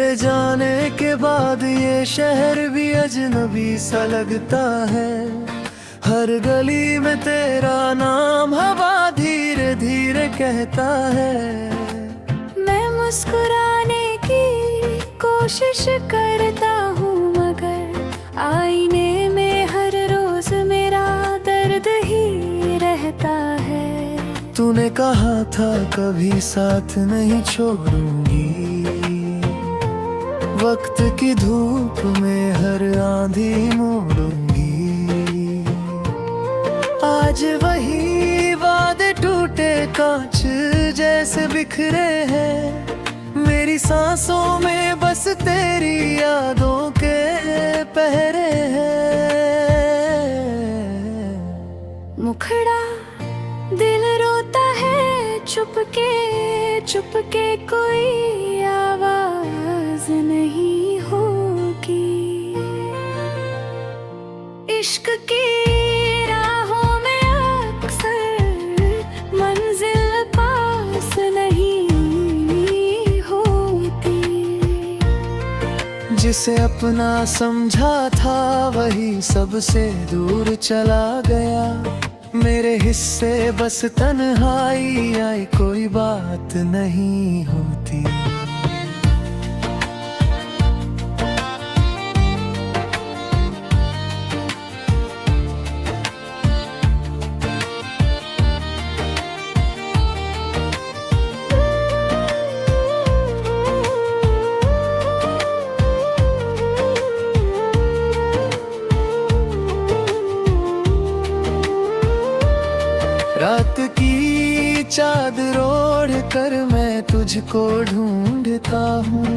तेरे जाने के बाद ये शहर भी अजनबी सा लगता है। हर गली में तेरा नाम हवा धीरे धीरे कहता है। मैं मुस्कुराने की कोशिश करता हूँ, मगर आईने में हर रोज मेरा दर्द ही रहता है। तूने कहा था कभी साथ नहीं छोड़ूंगी, वक्त की धूप में हर आंधी मोड़ूंगी। आज वही वादे टूटे कांच जैसे बिखरे हैं। मेरी सांसों में बस तेरी यादों के पहरे हैं। मुखड़ा दिल रोता है चुपके चुपके, कोई आवाज नहीं होगी। इश्क की राहों में अक्सर मंजिल पास नहीं होती। जिसे अपना समझा था वही सबसे दूर चला गया। मेरे हिस्से बस तन्हाई आई, कोई बात नहीं होती। रात की चादर ओढ़ कर मैं तुझको ढूंढता हूँ।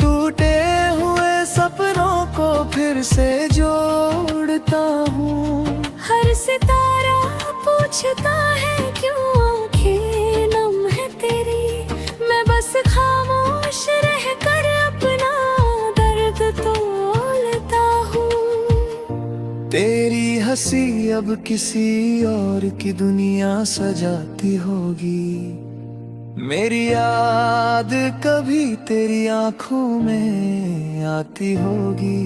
टूटे हुए सपनों को फिर से जोड़ता हूँ। हर सितारा पूछता है क्यों आंखें नम है तेरी। मैं बस खामोश रह कर अपना दर्द तोलता हूँ। तेरी हंसी अब किसी और की दुनिया सजाती होगी। मेरी याद कभी तेरी आंखों में आती होगी।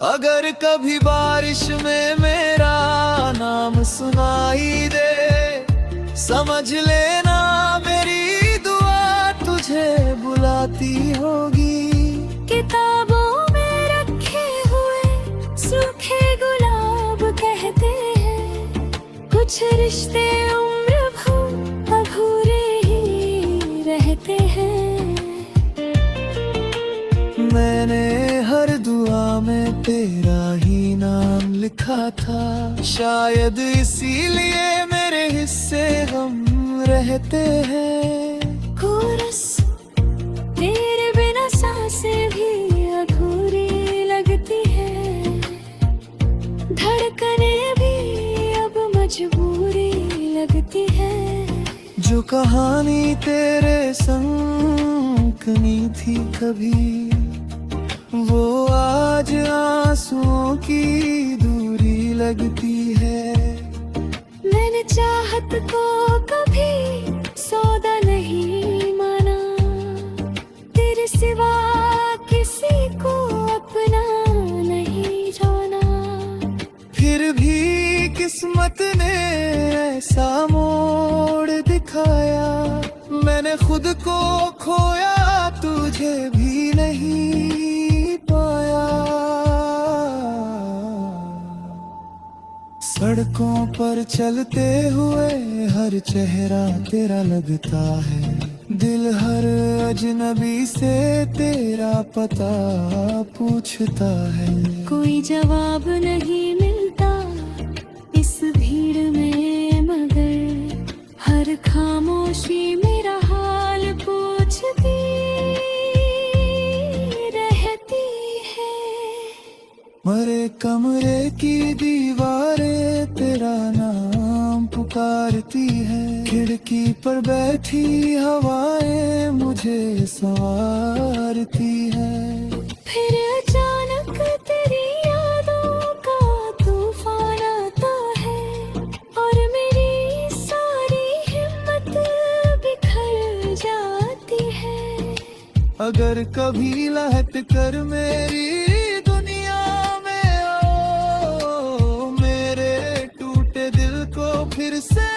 अगर कभी बारिश में मेरा नाम सुनाई दे, समझ लेना मेरी दुआ तुझे बुलाती होगी। किताबों में रखे हुए सूखे गुलाब कहते हैं, कुछ रिश्ते उम्र भर अधूरे ही रहते हैं। मैंने हर दुआ में तेरा ही नाम लिखा था। शायद इसीलिए मेरे हिस्से गम रहते हैं। कोरस तेरे बिना सांसें भी अधूरी लगती है। धड़कने भी अब मजबूरी लगती है। जो कहानी तेरे संग कनी थी कभी, वो आज आंसुओं की दूरी लगती है। मैंने चाहत को कभी सौदा नहीं माना, तेरे सिवा किसी को अपना नहीं जाना। फिर भी किस्मत ने ऐसा मोड़ दिखाया, मैंने खुद को खोया तुझे भी नहीं पाया। सड़कों पर चलते हुए हर चेहरा तेरा लगता है। दिल हर अजनबी से तेरा पता पूछता है। कोई जवाब नहीं मिलता इस भीड़ में, मगर हर खामोशी मेरा हाल पूछती रहती है। मरे कमरे की दीवारें तेरा नाम पुकारती है। खिड़की पर बैठी हवाएं मुझे संवारती है। फिर अचानक तेरी यादों का तूफान आता है, और मेरी सारी हिम्मत बिखर जाती है। अगर कभी लहट कर मेरी दुनिया में आओ, मेरे टूटे दिल को फिर से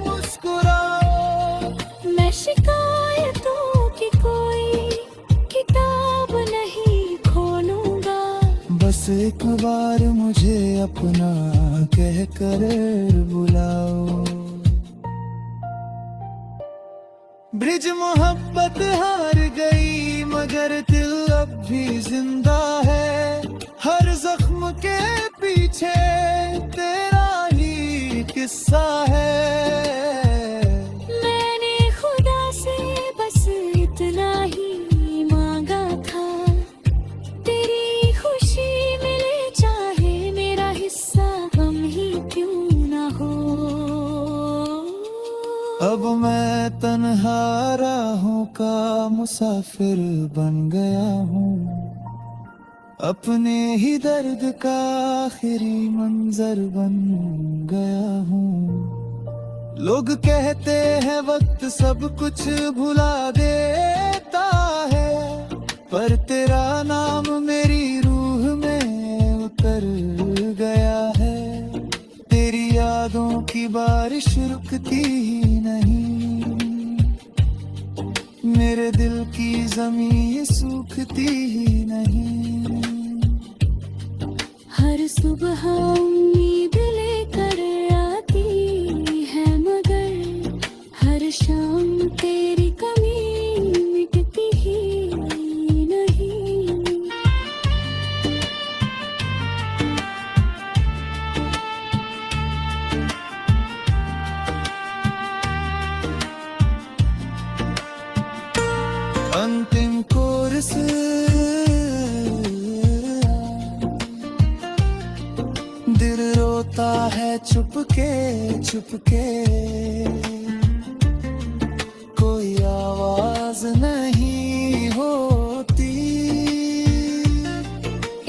मुस्कुराओ। मैं शिकायतों की कोई किताब नहीं खोलूंगा, बस एक बार मुझे अपना कह कर बुलाओ। ब्रिज मोहब्बत हार गई मगर दिल अब भी जिंदा है, हर जख्म के पीछे तेरा ही किस्सा है। मैंने खुदा से बस इतना ही मांगा था, तेरी खुशी मिले चाहे मेरा हिस्सा गम ही क्यों ना हो। अब मैं तन्हा राहों का मुसाफिर बन गया हूँ, अपने ही दर्द का आखिरी मंजर बन गया हूँ। लोग कहते हैं वक्त सब कुछ भुला देता है, पर तेरा नाम मेरी रूह में उतर गया है। तेरी यादों की बारिश रुकती ही नहीं, मेरे दिल की ज़मीं सूखती ही नहीं। हर सुबह उम्मीद लेकर आती है मगर हर शाम तेरी कमी मिटती ही नहीं। अंतिम कोरस दिल रोता है चुपके चुपके, कोई आवाज नहीं होती।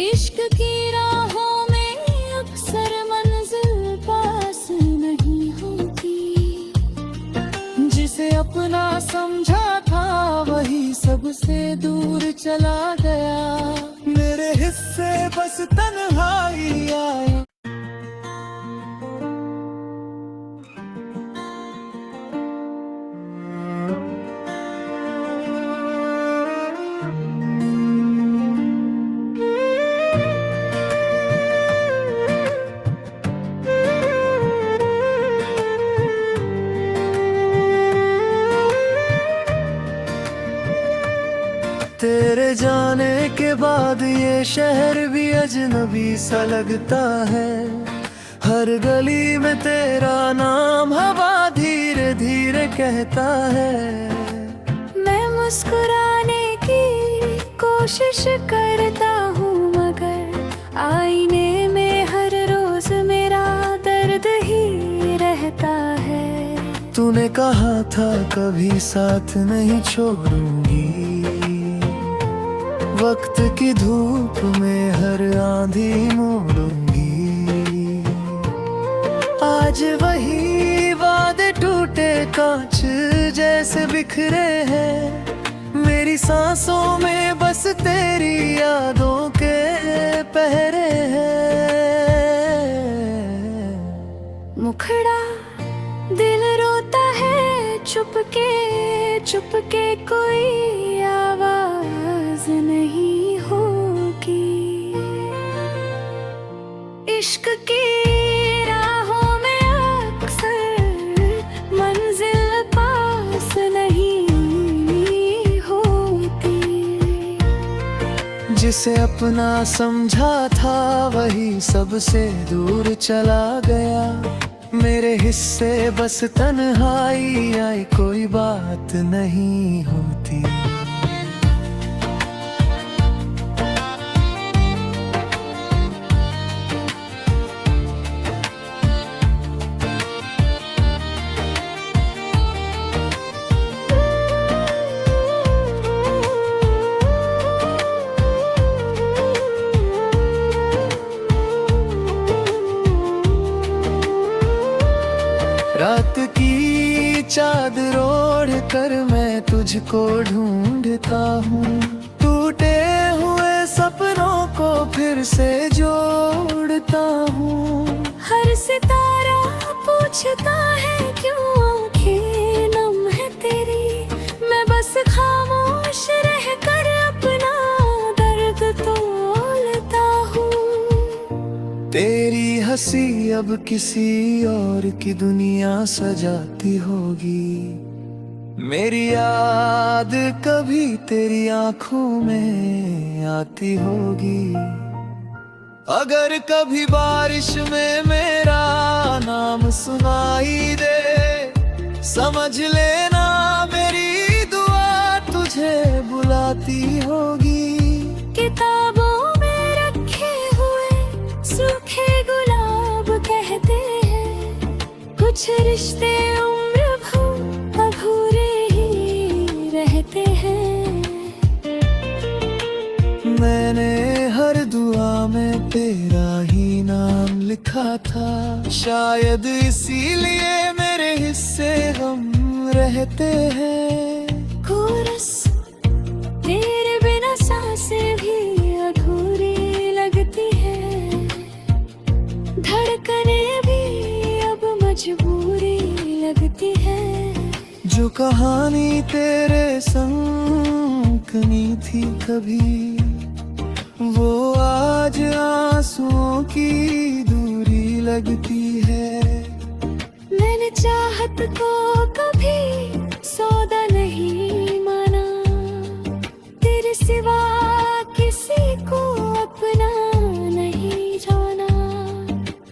इश्क की राहों में अक्सर मंजिल पास नहीं होती, जिसे अपना समझा था वही सबसे दूर चला गया। मेरे हिस्से बस तन्हाई आई। तेरे जाने के बाद ये शहर भी अजनबी सा लगता है, हर गली में तेरा नाम हवा धीरे धीरे कहता है। मैं मुस्कुराने की कोशिश करता हूँ मगर आईने में हर रोज मेरा दर्द ही रहता है। तूने कहा था कभी साथ नहीं छोड़ूंगी, वक्त की धूप में हर आंधी मोड़ूंगी। आज वही वादे टूटे कांच जैसे बिखरे हैं, मेरी सांसों में बस तेरी यादों के पहरे हैं। मुखड़ा दिल रोता है चुपके चुपके, कोई आवाज नहीं होगी। इश्क की राहों में अक्सर मंजिल पास नहीं होती, जिसे अपना समझा था वही सबसे दूर चला गया। मेरे हिस्से बस तन्हाई आई, कोई बात नहीं होती। रात की चादर ओढ़ कर मैं तुझे तुझको ढूंढता हूँ। टूटे हुए सपनों को फिर से जोड़ता हूँ। हर सितारा पूछता है क्यों आंखें नम है तेरी। मैं बस खामोश रह कर अपना दर्द तोलता हूँ। तेरी हंसी अब किसी और की दुनिया सजाती होगी। मेरी याद कभी तेरी आंखों में आती होगी। अगर कभी बारिश में मेरा नाम सुनाई दे, समझ लेना मेरी दुआ तुझे बुलाती होगी। किताबों में रखे हुए सूखे गुलाब कहते हैं, कुछ रिश्ते उम्र भर अधूरे ही रहते हैं। मैंने हर दुआ में तेरा ही नाम लिखा था, शायद इसीलिए मेरे हिस्से हम रहते हैं। कोरस तेरे बिना सांसें भी अधूरी लगती है। धड़कने भी अब मजबूरी लगती है। जो कहानी तेरे संग कनी थी कभी, वो आज आंसुओं की दूरी लगती है। मैंने चाहत को कभी सौदा नहीं माना, तेरे सिवा किसी को अपना नहीं जाना।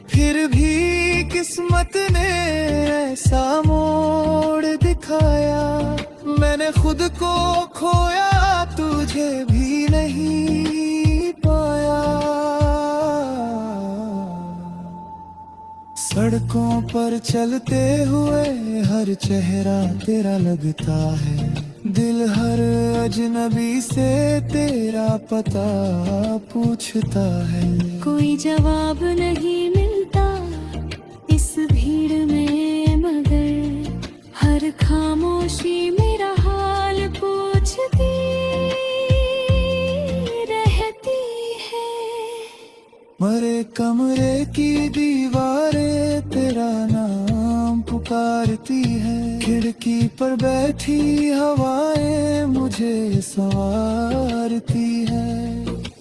फिर भी किस्मत ने ऐसा मोड़ दिखाया, मैंने खुद को खोया तुझे भी नहीं पाया। सड़कों पर चलते हुए हर चेहरा तेरा लगता है। दिल हर अजनबी से तेरा पता पूछता है। कोई जवाब नहीं मिलता इस भीड़ में, मगर हर खामोशी मेरा हाल पूछती रहती है। मरे कमरे की दीवारें तेरा नाम पुकारती है। खिड़की पर बैठी हवाएं मुझे संवारती है।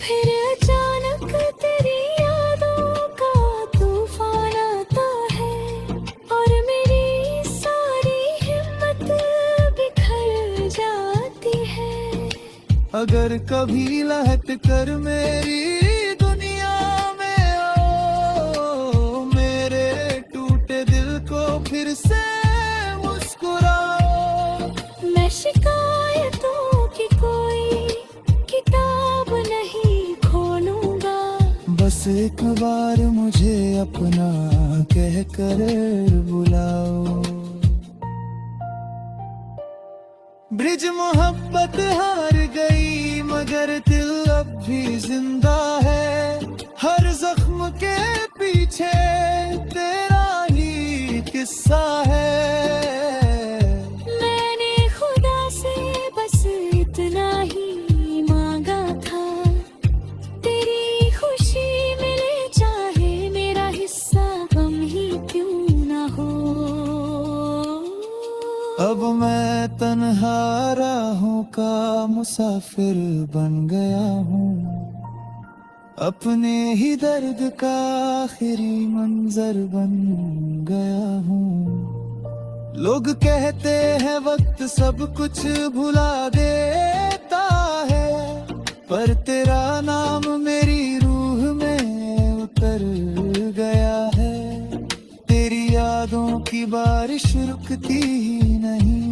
फिर अचानक तेरी यादों का तूफान आता है, और मेरी सारी हिम्मत बिखर जाती है। अगर कभी लहट कर मेरी दुनिया में आओ, मेरे टूटे दिल को फिर से मुस्कुराओ। मैं शिकायतों की कोई किताब नहीं खोलूंगा, बस एक बार मुझे अपना कहकर बुलाओ। ब्रिज मोहब्बत हार गई मगर दिल अब भी जिंदा है। हर जख्म के पीछे तेरा ही किस्सा है। मैंने खुदा से बस इतना ही मांगा था, तेरी खुशी मिले चाहे मेरा हिस्सा गम ही क्यों ना हो। अब मैं तन्हा राहों का मुसाफिर बन गया हूँ। अपने ही दर्द का आखिरी मंजर बन गया हूँ। लोग कहते हैं वक्त सब कुछ भुला देता है, पर तेरा नाम मेरी रूह में उतर गया है। तेरी यादों की बारिश रुकती ही नहीं,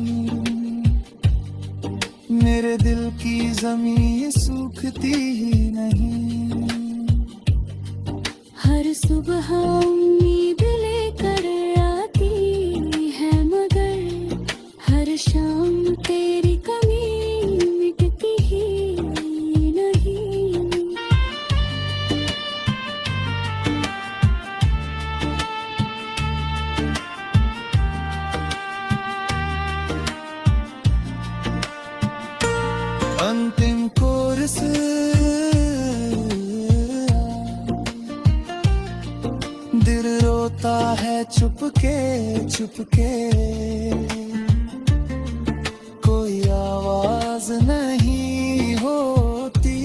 मेरे दिल की ज़मीं सूखती ही नहीं। हर सुबह उम्मीद लेकर आती है, मगर हर शाम तेरी कमी मिटती ही नहीं। दिल रोता है चुपके चुपके, कोई आवाज नहीं होती।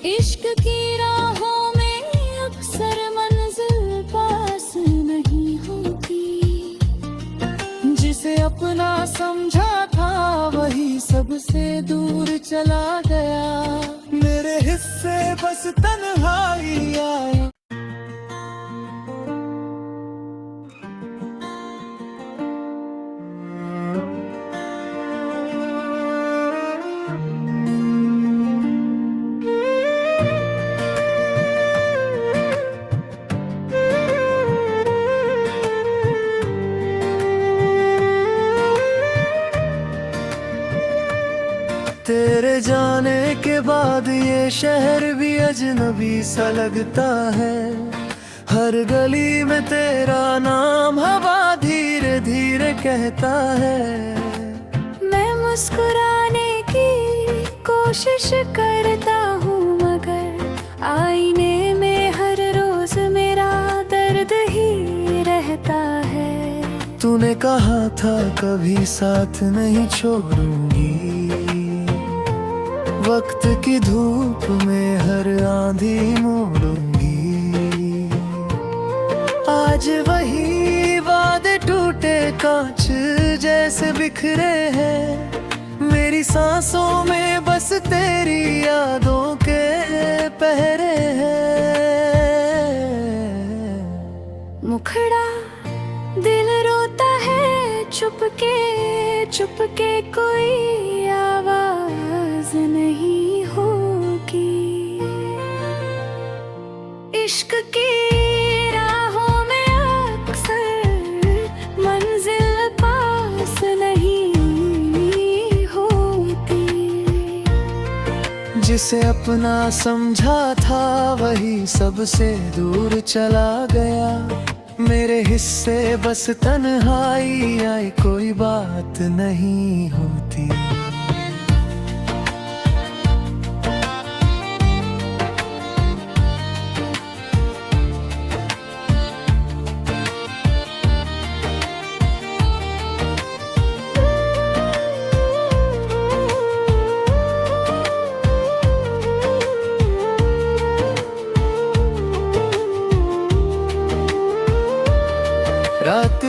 इश्क की राहों में अक्सर मंजिल पास नहीं होती। जिसे अपना समझा था वही सबसे दूर चला गया। मेरे हिस्से बस तन्हाई आई। तेरे जाने के बाद ये शहर भी अजनबी सा लगता है। हर गली में तेरा नाम हवा धीरे धीरे कहता है। मैं मुस्कुराने की कोशिश करता हूँ मगर आईने में हर रोज मेरा दर्द ही रहता है। तूने कहा था कभी साथ नहीं छोड़ूंगी। वक्त की धूप में हर आंधी मोड़ूंगी। आज वही वादे टूटे कांच जैसे बिखरे हैं। मेरी सांसों में बस तेरी यादों के पहरे हैं। मुखड़ा दिल रोता है चुपके चुपके, कोई आवाज नहीं होगी। इश्क की राहों में अक्सर मंजिल पास नहीं होती। जिसे अपना समझा था वही सबसे दूर चला गया। मेरे हिस्से बस तन्हाई आई, कोई बात नहीं होती। रात